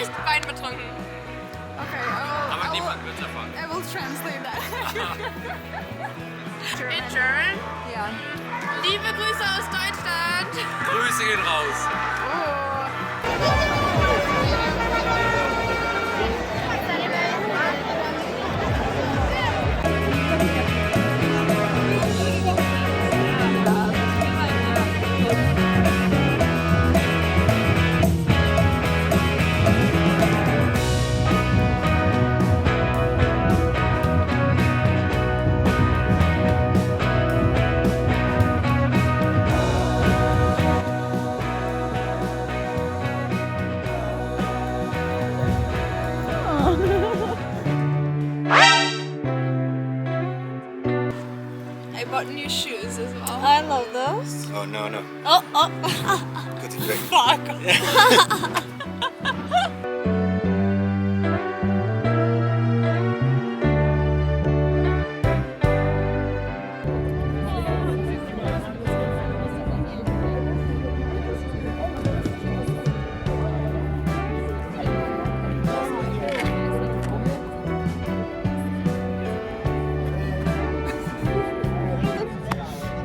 leicht Wein betrunken. Okay, Aber niemand wird erfahren. I will translate that. In German. Yeah. Liebe Grüße aus Deutschland. Grüße gehen raus. I bought new shoes as well. I love those. Oh no. Oh. Good to drink. Fuck.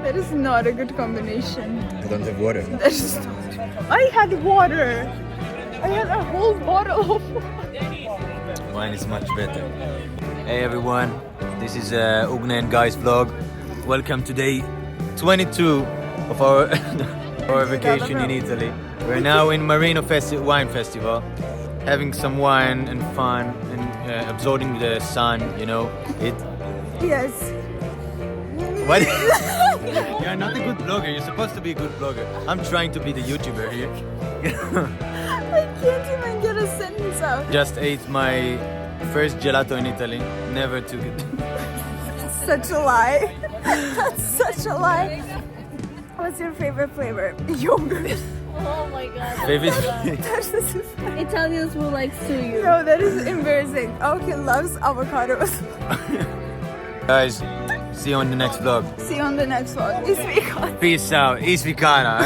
That is not a good combination. I don't have water. That is not. I had water. I had a whole bottle of water. Wine is much better. Hey everyone, this is Ugne and Guy's vlog. Welcome to day 22 of our vacation in Italy. We're now in Marino Wine Festival, having some wine and fun and absorbing the sun. You know it. Yes. What? You're not a good blogger. You're supposed to be a good blogger. I'm trying to be the YouTuber here. I can't even get a sentence out. Just ate my first gelato in Italy. Never took it. Such a lie. That's such a lie. What's your favorite flavor? Yogurt. Oh my god. Favorite? That is, Italians will like sue you. no, that is embarrassing. Okay, loves avocados. Guys, see you on the next vlog. See you on the next one. This week. Peace out. Isvikana.